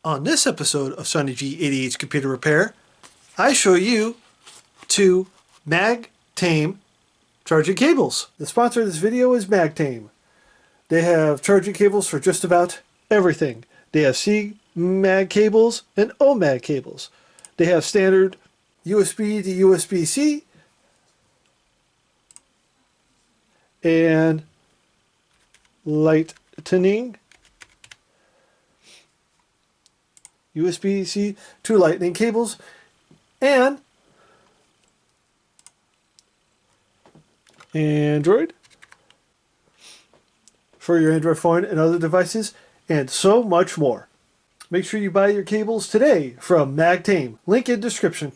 On this episode of Sonny G88's Computer Repair, I show you two MagTame charging cables. The sponsor of this video is MagTame. They have charging cables for just about everything. They have C mag cables and O mag cables. They have standard USB to USB-C and lightning USB-C to lightning cables, and Android for your Android phone and other devices, and so much more. Make sure you buy your cables today from MagTame. Link in description.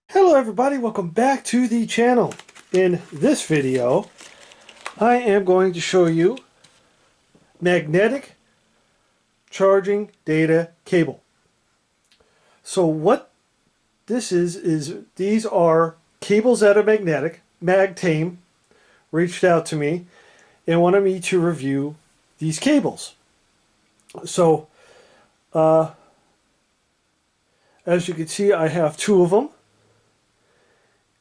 Hello everybody, welcome back to the channel. In this video, I am going to show you magnetic charging data cable. So what this is these are cables that are magnetic. MagTame reached out to me and wanted me to review these cables. So as you can see, I have two of them.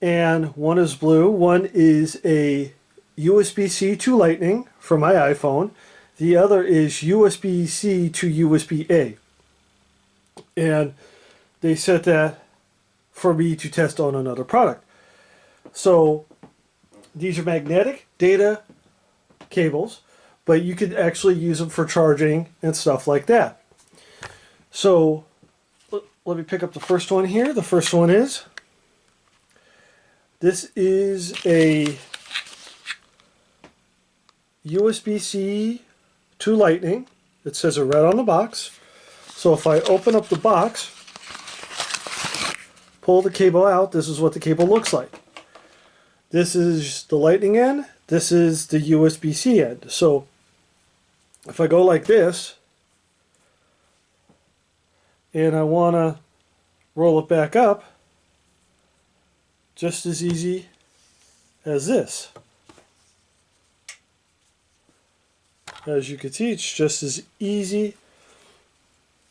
And one is blue, one is a USB-C to Lightning for my iPhone. The other is USB-C to USB-A. And they set that for me to test on another product. So these are magnetic data cables, but you could actually use them for charging and stuff like that. So let me pick up the first one here. The first one is, this is a USB-C to Lightning. It says it right on the box. So if I open up the box, pull the cable out, this is what the cable looks like. This is the Lightning end, this is the USB-C end. So if I go like this, and I want to roll it back up, just as easy as this. As you can see, it's just as easy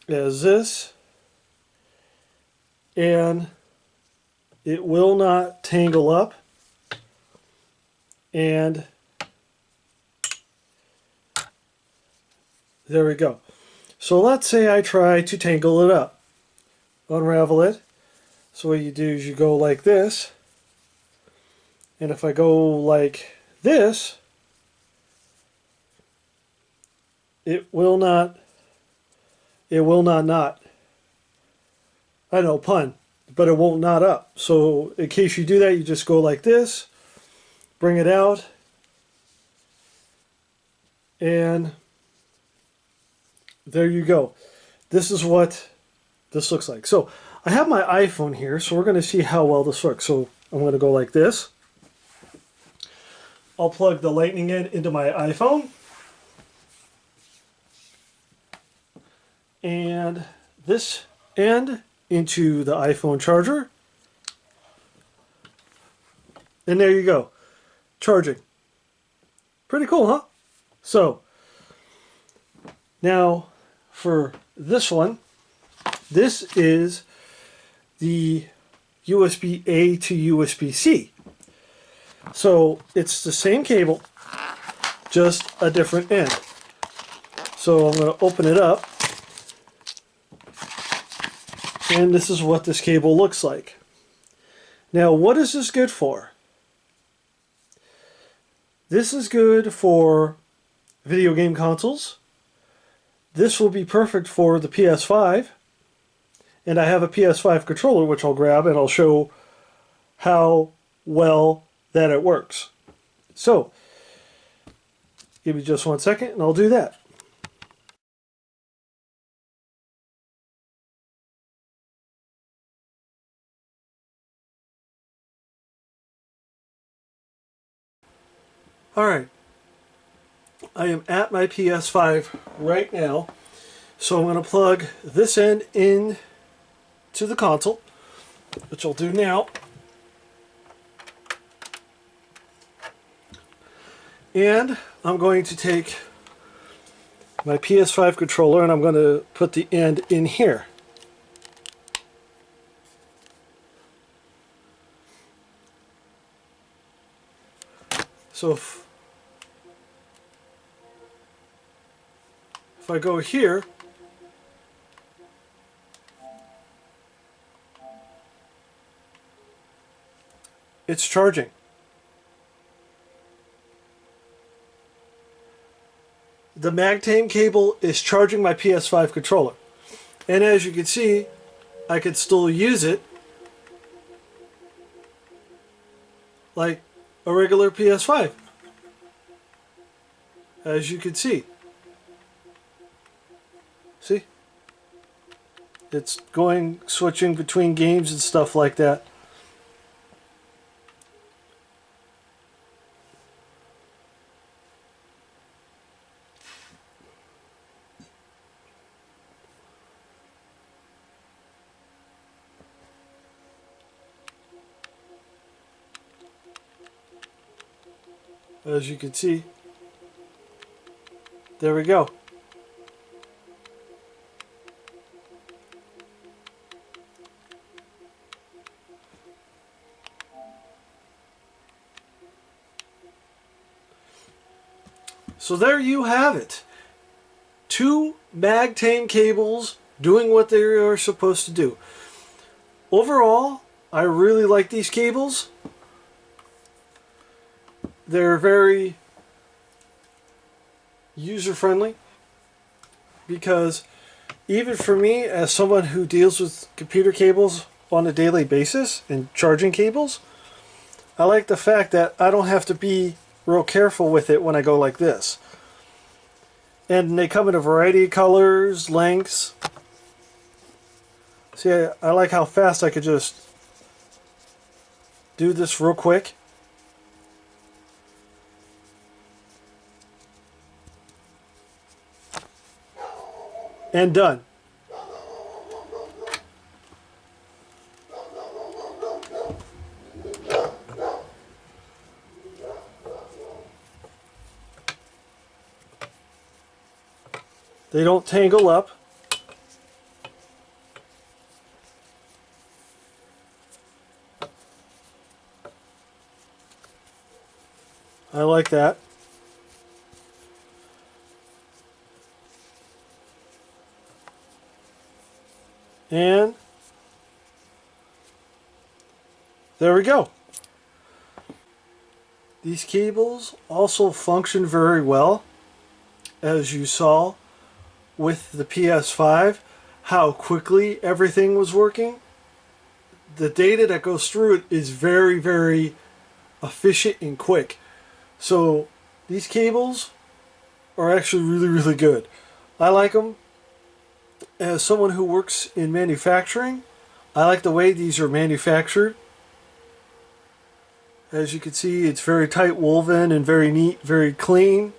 as this, and it will not tangle up, and there we go. So let's say I try to tangle it up, unravel it. So what you do is you go like this, and if I go like this, it will not knot. I know, pun, but it won't knot up. So in case you do that, you just go like this, bring it out, and there you go. This is what this looks like. So I have my iPhone here, so we're going to see how well this works. So I'm going to go like this. I'll plug the Lightning end into my iPhone. And this end into the iPhone charger. And there you go. Charging. Pretty cool, huh? So, now for this one, this is the USB-A to USB-C. So it's the same cable, just a different end. So I'm going to open it up, and this is what this cable looks like. Now, what is this good for? This is good for video game consoles. This will be perfect for the PS5. And I have a PS5 controller, which I'll grab, and I'll show how well that it works. So, give me just 1 second, and I'll do that. Alright, I am at my PS5 right now, so I'm going to plug this end in to the console, which I'll do now. And I'm going to take my PS5 controller and I'm going to put the end in here. So if I go here, it's charging. The MagTame cable is charging my PS5 controller. And as you can see, I can still use it like a regular PS5. As you can see. See? It's switching between games and stuff like that. As you can see, there we go. So there you have it. 2 MagTame cables doing what they are supposed to do. Overall, I really like these cables. They're very user-friendly because even for me, as someone who deals with computer cables on a daily basis and charging cables, I like the fact that I don't have to be real careful with it when I go like this. And they come in a variety of colors, lengths. See, I like how fast I could just do this real quick. And done. They don't tangle up. I like that. And there we go. These cables also function very well, as you saw with the PS5, how quickly everything was working. The data that goes through it is very, very efficient and quick. So these cables are actually really, really good. I like them. As someone who works in manufacturing, I like the way these are manufactured. As you can see, it's very tight woven and very neat, very clean.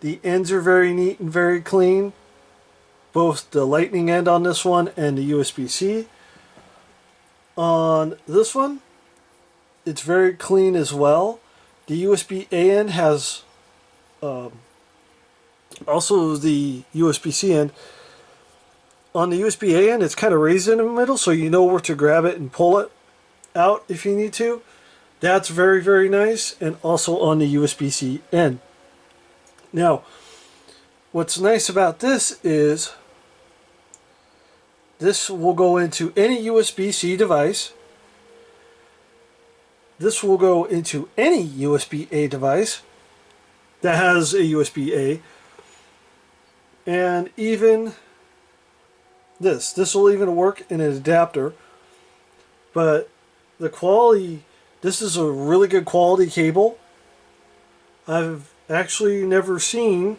The ends are very neat and very clean. Both the lightning end on this one and the USB-C. On this one, it's very clean as well. The USB-A end has also the USB-C end. On the USB-A end, it's kind of raised in the middle, so you know where to grab it and pull it out if you need to. That's very, very nice. And also on the USB-C end. Now, what's nice about this is this will go into any USB-C device. This will go into any USB-A device that has a USB-A. And even this will even work in an adapter. But the quality, this is a really good quality cable. I've actually never seen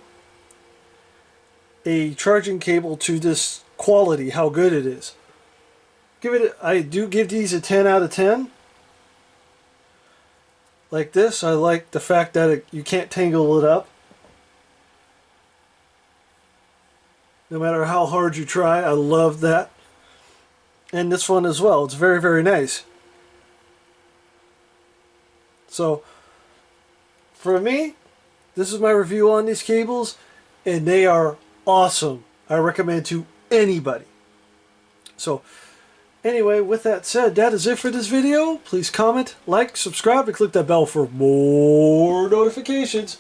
a charging cable to this quality, how good it is. I do give these a 10 out of 10. Like this, I like the fact that you can't tangle it up. No matter how hard you try, I love that. And this one as well, it's very, very nice. So, for me, this is my review on these cables, and they are awesome. I recommend to anybody. So anyway, with that said, that is it for this video. Please comment, like, subscribe, and click that bell for more notifications.